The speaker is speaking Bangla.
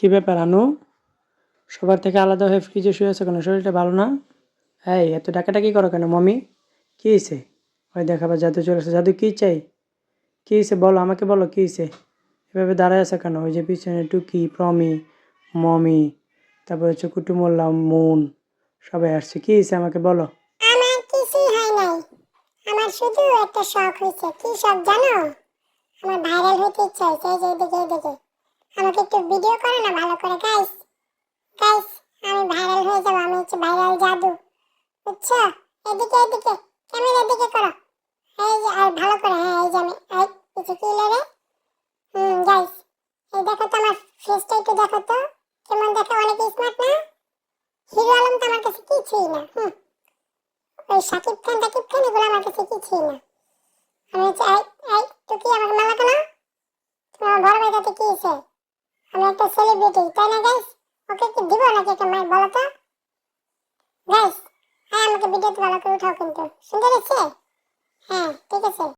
কি ব্যাপার আনু? সবার থেকে আলাদা হয়ে ফ্রিজে শুয়ে আছো কেন? শরীরটা ভালো না? এই এত ডাকাডাকি করো কেন মমি? কি হয়েছে? ওই দেখাবার জাদু চলে এসেছে। জাদু কি চাই? কি হয়েছে বলো, আমাকে বলো কি হয়েছে? এভাবে দাঁড়ায় আছে কেন? ওই যে পিছনে টুকি, প্রমি, মমি, তারপর হচ্ছে কুটুমোল্লা, মুন, সবাই আসছে। কি হয়েছে আমাকে বলো? আমার কিছুই হয় নাই। আমার শুধু একটা শখ হয়েছে। কি শখ জানো? আমার ভাইরাল হতে ইচ্ছা হয়েছে। এই যে এদিকে আমাকে একটু ভিডিও করো না ভালো করে গাইস। গাইস, আমি ভাইরাল হয়ে যাবো। আমি হচ্ছে ভাইরাল জাদু, বুঝছো? এদিকে ক্যামেরা দিকে করো। এই যে আর ভালো করে, হ্যাঁ এই যে আমি এই কিছু কি রে। গাইস, এই দেখো তো আমার ফেসটা, একটু দেখো তো কেমন দেখো, অনেক স্মার্ট না? হিরো আলম তো আমার কাছে কিছুই না। ওই শাকিব খান এগুলো আমার কাছে কিছুই না। আমি হচ্ছে এই তুই কি আমাকে মালা কেন? তোমার বড় ভাইটাতে কি হয়েছে? আমি একটা সেলিব্রিটি, তাই না গাইস? ওকে কি দিব নাকি একটা মাইক বলো তো? গাইস, হ্যাঁ আমাকে ভিডিওতে ভালো করে উঠাও কিন্তু। সুন্দর হয়েছে? হ্যাঁ ঠিক আছে।